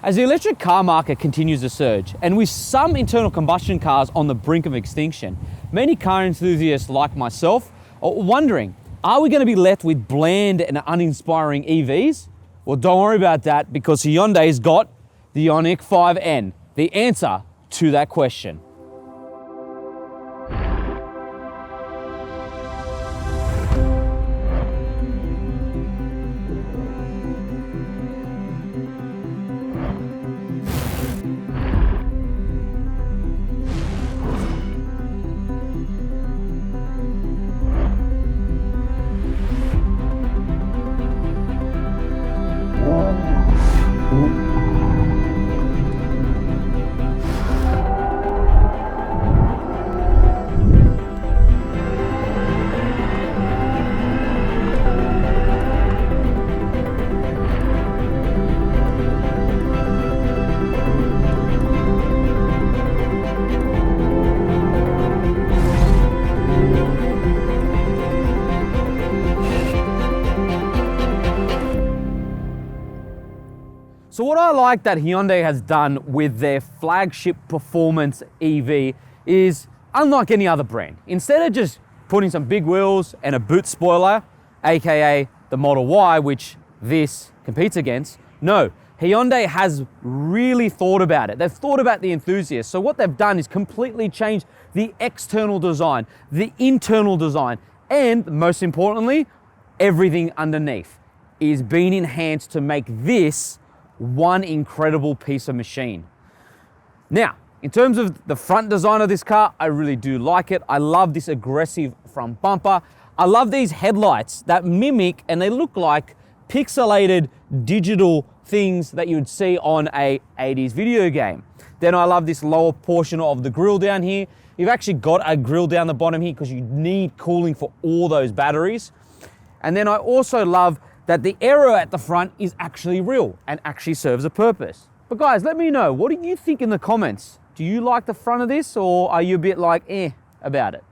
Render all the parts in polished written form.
As the electric car market continues to surge, and with some internal combustion cars on the brink of extinction, many car enthusiasts like myself are wondering, are we going to be left with bland and uninspiring EVs? Well, don't worry about that, because Hyundai's got the IONIQ 5N, the answer to that question. So what I like that Hyundai has done with their flagship performance EV is unlike any other brand. Instead of just putting some big wheels and a boot spoiler, AKA the Model Y, which this competes against, no, Hyundai has really thought about it. They've thought about the enthusiast. So what they've done is completely changed the external design, the internal design, and most importantly, everything underneath is being enhanced to make this one incredible piece of machine. Now, in terms of the front design of this car, I really do like it. I love this aggressive front bumper. I love these headlights that mimic and they look like pixelated digital things that you would see on a 80s video game. Then I love this lower portion of the grille down here. You've actually got a grille down the bottom here because you need cooling for all those batteries. And then I also love that the aero at the front is actually real and actually serves a purpose. But guys, let me know, what do you think in the comments? Do you like the front of this, or are you a bit like about it?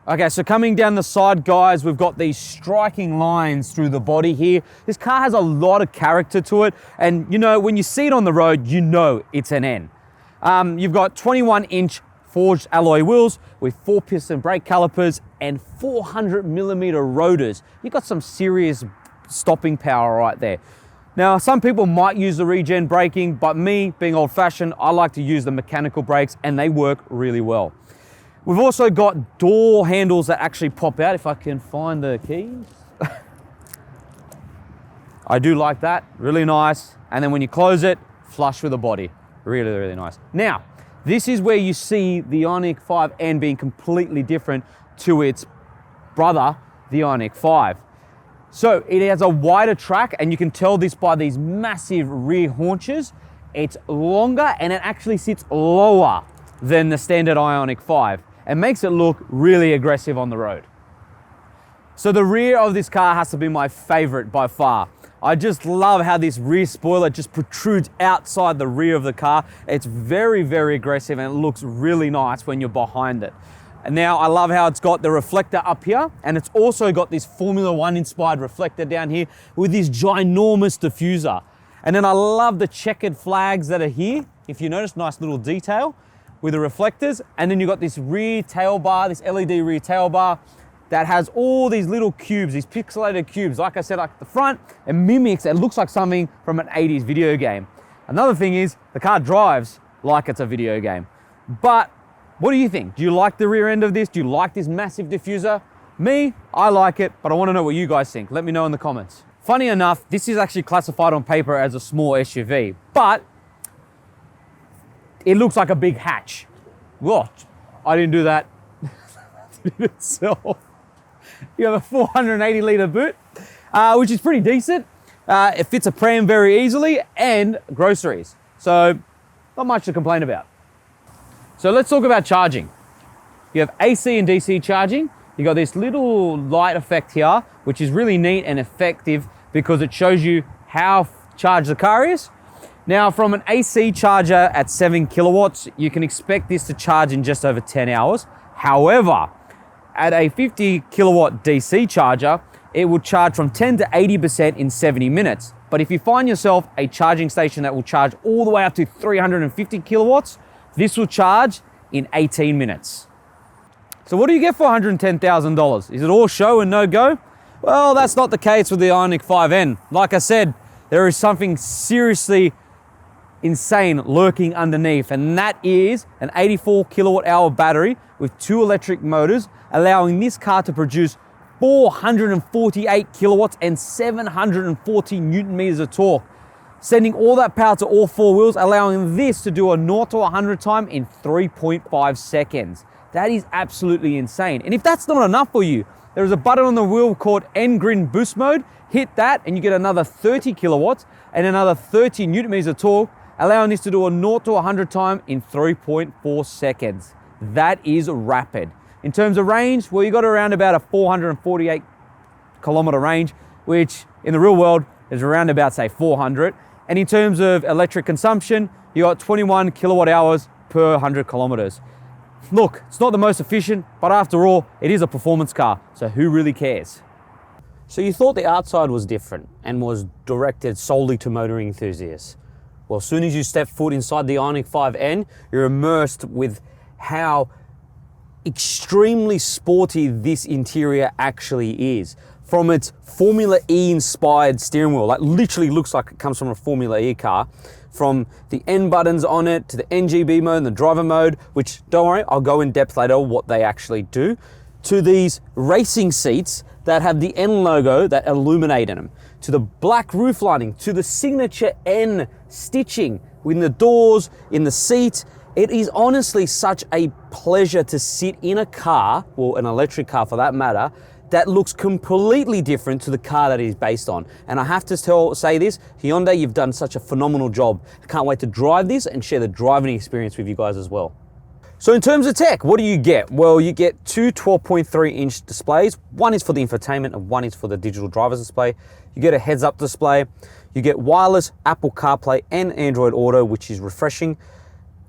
Okay, so coming down the side, guys, we've got these striking lines through the body here. This car has a lot of character to it, and you know, when you see it on the road, you know it's an N. You've got 21-inch forged alloy wheels with 4-piston brake calipers and 400mm rotors. You've got some serious stopping power right there. Now, some people might use the regen braking, but me, being old-fashioned, I like to use the mechanical brakes, and they work really well. We've also got door handles that actually pop out, if I can find the keys. I do like that, really nice. And then when you close it, flush with the body. Really, really nice. Now, this is where you see the IONIQ 5N being completely different to its brother, the IONIQ 5. So it has a wider track, and you can tell this by these massive rear haunches. It's longer and it actually sits lower than the standard IONIQ 5 and makes it look really aggressive on the road. So the rear of this car has to be my favorite by far. I just love how this rear spoiler just protrudes outside the rear of the car. It's very, very aggressive, and it looks really nice when you're behind it. And now I love how it's got the reflector up here, and it's also got this Formula One inspired reflector down here with this ginormous diffuser. And then I love the checkered flags that are here. If you notice, nice little detail with the reflectors. And then you've got this rear tail bar, this LED rear tail bar that has all these little cubes, these pixelated cubes. Like I said, like the front, it mimics, it looks like something from an 80s video game. Another thing is the car drives like it's a video game. But what do you think? Do you like the rear end of this? Do you like this massive diffuser? Me, I like it, but I want to know what you guys think. Let me know in the comments. Funny enough, this is actually classified on paper as a small SUV, but it looks like a big hatch. Well, I didn't do that itself. You have a 480 litre boot, which is pretty decent. It fits a pram very easily and groceries. So not much to complain about. So let's talk about charging. You have AC and DC charging. You got this little light effect here, which is really neat and effective because it shows you how charged the car is. Now, from an AC charger at 7 kilowatts, you can expect this to charge in just over 10 hours. However, at a 50 kilowatt DC charger, it will charge from 10 to 80% in 70 minutes. But if you find yourself a charging station that will charge all the way up to 350 kilowatts, this will charge in 18 minutes. So what do you get for $110,000? Is it all show and no go? Well, that's not the case with the IONIQ 5N. Like I said, there is something seriously insane lurking underneath, and that is an 84 kilowatt hour battery with 2 electric motors, allowing this car to produce 448 kilowatts and 740 Newton meters of torque, sending all that power to all 4 wheels, allowing this to do a 0 to 100 time in 3.5 seconds. That is absolutely insane. And if that's not enough for you, there is a button on the wheel called N-Grin Boost Mode. Hit that and you get another 30 kilowatts and another 30 Newton meters of torque, allowing this to do a 0 to 100 time in 3.4 seconds. That is rapid. In terms of range, well, you got around about a 448 kilometer range, which in the real world is around about, say, 400. And in terms of electric consumption, you got 21 kilowatt hours per 100 kilometers. Look, it's not the most efficient, but after all, it is a performance car, so who really cares? So you thought the outside was different and was directed solely to motoring enthusiasts. Well, as soon as you step foot inside the IONIQ 5N, you're immersed with how extremely sporty this interior actually is. From its Formula E inspired steering wheel, like literally looks like it comes from a Formula E car, from the N buttons on it to the NGB mode and the driver mode, which don't worry, I'll go in depth later what they actually do, to these racing seats that have the N logo that illuminate in them, to the black roof lining, to the signature N stitching in the doors, in the seat. It is honestly such a pleasure to sit in a car, or an electric car for that matter, that looks completely different to the car that it is based on. And I have to say this, Hyundai, you've done such a phenomenal job. I can't wait to drive this and share the driving experience with you guys as well. So in terms of tech, what do you get? Well, you get 2 12.3 inch displays. One is for the infotainment and one is for the digital driver's display. You get a heads up display. You get wireless Apple CarPlay and Android Auto, which is refreshing,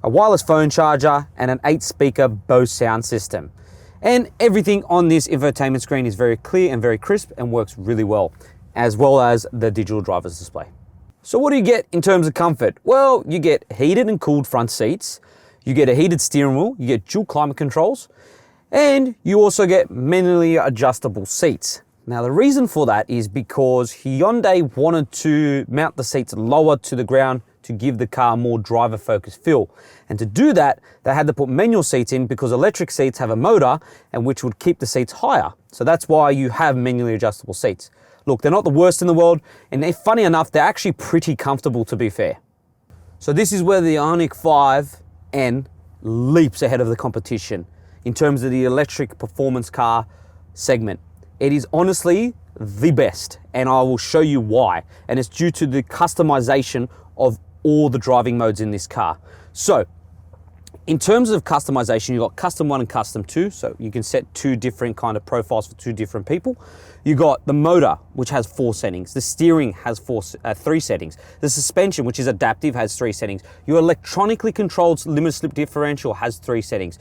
a wireless phone charger, and an 8-speaker Bose sound system. And everything on this infotainment screen is very clear and very crisp and works really well as the digital driver's display. So what do you get in terms of comfort? Well, you get heated and cooled front seats, you get a heated steering wheel, you get dual climate controls, and you also get manually adjustable seats. Now the reason for that is because Hyundai wanted to mount the seats lower to the ground to give the car more driver focused feel. And to do that, they had to put manual seats in because electric seats have a motor and which would keep the seats higher. So that's why you have manually adjustable seats. Look, they're not the worst in the world, and they're funny enough, they're actually pretty comfortable, to be fair. So this is where the IONIQ 5N leaps ahead of the competition in terms of the electric performance car segment. It is honestly the best, and I will show you why. And it's due to the customization of all the driving modes in this car. So in terms of customization, you've got custom 1 and custom 2, so you can set 2 different kind of profiles for 2 different people. You got the motor, which has 4 settings. The steering has 3 settings. The suspension, which is adaptive, has 3 settings. Your electronically controlled limited slip differential has 3 settings.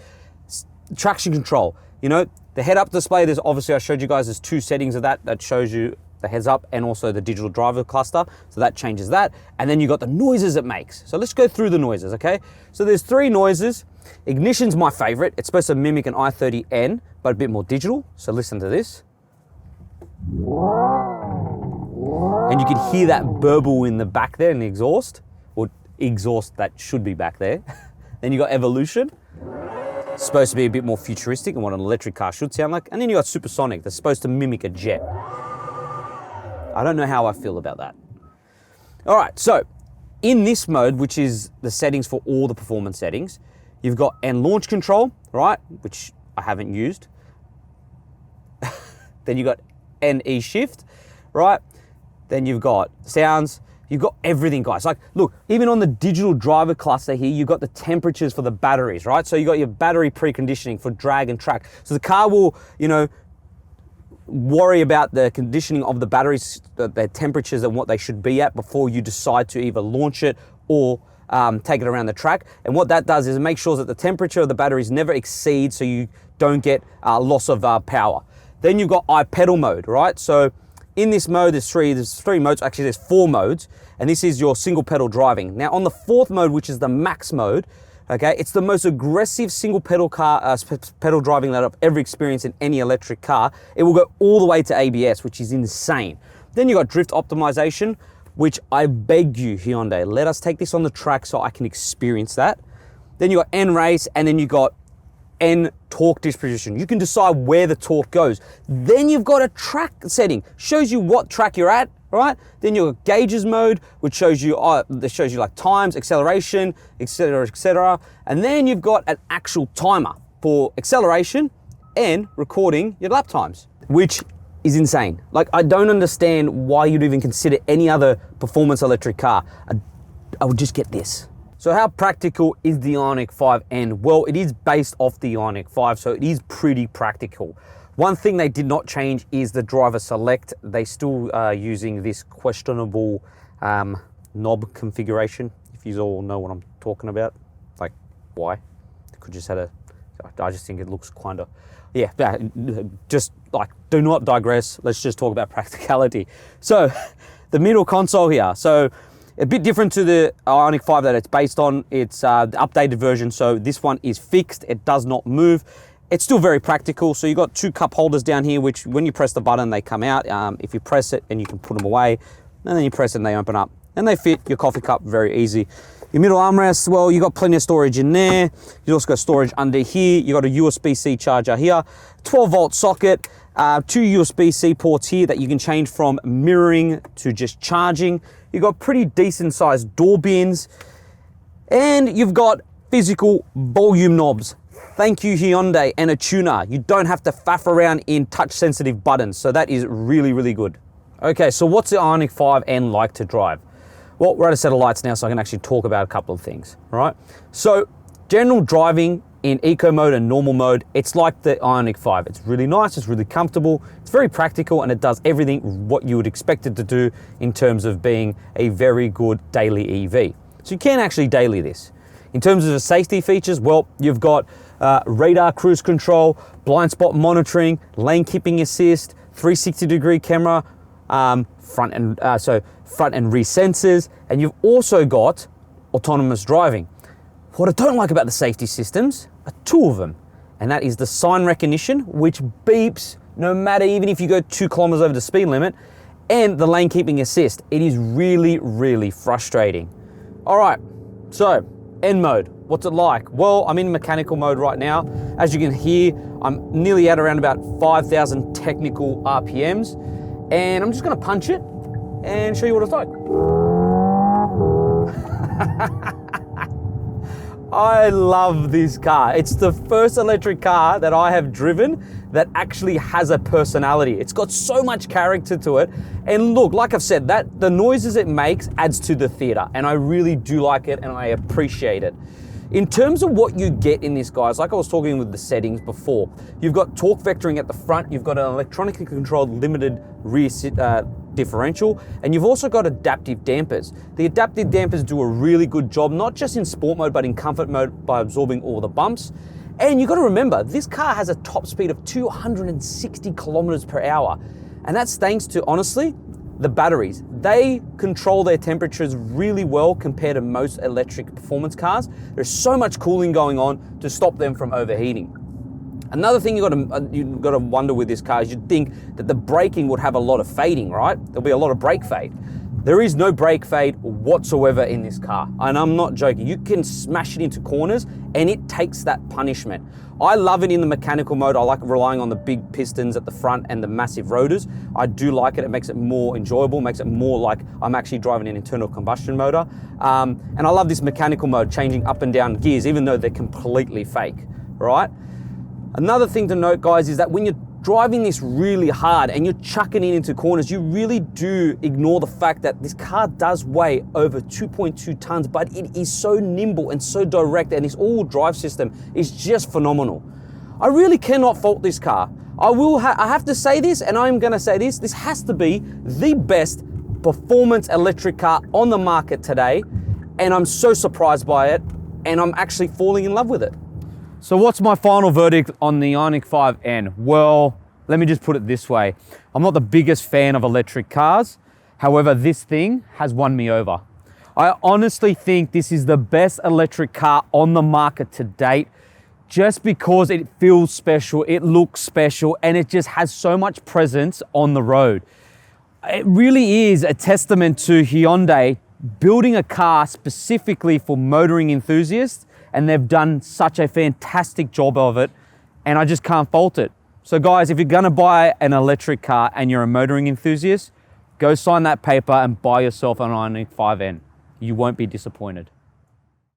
Traction control, you know, the head-up display, there's obviously, I showed you guys, there's 2 settings of that shows you the heads up and also the digital driver cluster. So that changes that. And then you got the noises it makes. So let's go through the noises, okay? So there's 3 noises. Ignition's my favorite. It's supposed to mimic an i30N, but a bit more digital. So listen to this. And you can hear that burble in the back there in the exhaust, or exhaust that should be back there. Then you got evolution. It's supposed to be a bit more futuristic and what an electric car should sound like. And then you got supersonic, that's supposed to mimic a jet. I don't know how I feel about that. All right, so in this mode, which is the settings for all the performance settings, you've got N launch control, right, which I haven't used. Then you got N E shift, right? Then you've got sounds. You've got everything, guys. Like, look, even on the digital driver cluster here, you've got the temperatures for the batteries, right? So you got your battery preconditioning for drag and track. So the car will, you know, worry about the conditioning of the batteries, their temperatures and what they should be at before you decide to either launch it or take it around the track. And what that does is it makes sure that the temperature of the batteries never exceeds so you don't get loss of power. Then you've got iPedal mode, right? So in this mode, there's three modes. Actually, there's 4 modes, and this is your single pedal driving. Now on the 4th mode, which is the max mode, okay, it's the most aggressive single pedal pedal driving that I've ever experienced in any electric car. It will go all the way to ABS, which is insane. Then you got drift optimization, which I beg you, Hyundai, let us take this on the track so I can experience that. Then you got N race, and then you got N torque distribution. You can decide where the torque goes. Then you've got a track setting, shows you what track you're at, right? Then you've got gauges mode, which shows you like times, acceleration, etc., etc. And then you've got an actual timer for acceleration and recording your lap times, which is insane. Like, I don't understand why you'd even consider any other performance electric car. I would just get this. So how practical is the IONIQ 5N? Well, it is based off the IONIQ 5, so it is pretty practical. One thing they did not change is the driver select. They still are using this questionable knob configuration, if you all know what I'm talking about. Like, why? They could just had I just think it looks kind of, yeah, just like, do not digress. Let's just talk about practicality. So the middle console here. So a bit different to the IONIQ 5 that it's based on. It's the updated version, so this one is fixed. It does not move. It's still very practical. So you've got 2 cup holders down here, which when you press the button, they come out. If you press it, and you can put them away, and then you press it and they open up. And they fit your coffee cup very easy. Your middle armrest, well, you got plenty of storage in there. You also got storage under here. You got a USB-C charger here, 12-volt socket, 2 USB-C ports here that you can change from mirroring to just charging. You've got pretty decent sized door bins, and you've got physical volume knobs. Thank you, Hyundai, and a tuner. You don't have to faff around in touch sensitive buttons. So that is really, really good. Okay, so what's the IONIQ 5N like to drive? Well, we're at a set of lights now, so I can actually talk about a couple of things, all right? So general driving in eco mode and normal mode, it's like the IONIQ 5. It's really nice, it's really comfortable, it's very practical, and it does everything what you would expect it to do in terms of being a very good daily EV. So you can actually daily this. In terms of the safety features, well, you've got radar cruise control, blind spot monitoring, lane keeping assist, 360-degree camera, front and rear sensors, and you've also got autonomous driving. What I don't like about the safety systems are 2 of them, and that is the sign recognition, which beeps no matter, even if you go 2 kilometers over the speed limit, and the lane keeping assist. It is really, really frustrating. All right, so N mode, what's it like? Well, I'm in mechanical mode right now. As you can hear, I'm nearly at around about 5,000 technical RPMs, and I'm just gonna punch it and show you what it's like. I love this car. It's the first electric car that I have driven that actually has a personality. It's got so much character to it. And look, like I've said, that the noises it makes adds to the theater, and I really do like it and I appreciate it. In terms of what you get in this, guys, like I was talking with the settings before, you've got torque vectoring at the front, you've got an electronically controlled limited rear differential, and you've also got adaptive dampers. The adaptive dampers do a really good job, not just in sport mode, but in comfort mode by absorbing all the bumps. And you've got to remember, this car has a top speed of 260 kilometers per hour. And that's thanks to, honestly, the batteries. They control their temperatures really well compared to most electric performance cars. There's so much cooling going on to stop them from overheating. Another thing you've got to wonder with this car is you'd think that the braking would have a lot of fading, right? There'll be a lot of brake fade. There is no brake fade whatsoever in this car, and I'm not joking. You can smash it into corners and it takes that punishment. I love it in the mechanical mode. I like relying on the big pistons at the front and the massive rotors. I do like it. It makes it more enjoyable, makes it more like I'm actually driving an internal combustion motor. And I love this mechanical mode, changing up and down gears, even though they're completely fake, right? Another thing to note, guys, is that when you're driving this really hard and you're chucking it into corners, you really do ignore the fact that this car does weigh over 2.2 tons, but it is so nimble and so direct, and this all-wheel drive system is just phenomenal. I really cannot fault this car. I have to say this, and I'm gonna say this, this has to be the best performance electric car on the market today, and I'm so surprised by it, and I'm actually falling in love with it. So what's my final verdict on the IONIQ 5N? Well, let me just put it this way. I'm not the biggest fan of electric cars. However, this thing has won me over. I honestly think this is the best electric car on the market to date, just because it feels special, it looks special, and it just has so much presence on the road. It really is a testament to Hyundai building a car specifically for motoring enthusiasts, and they've done such a fantastic job of it, and I just can't fault it. So guys, if you're gonna buy an electric car and you're a motoring enthusiast, go sign that paper and buy yourself an IONIQ 5N. You won't be disappointed.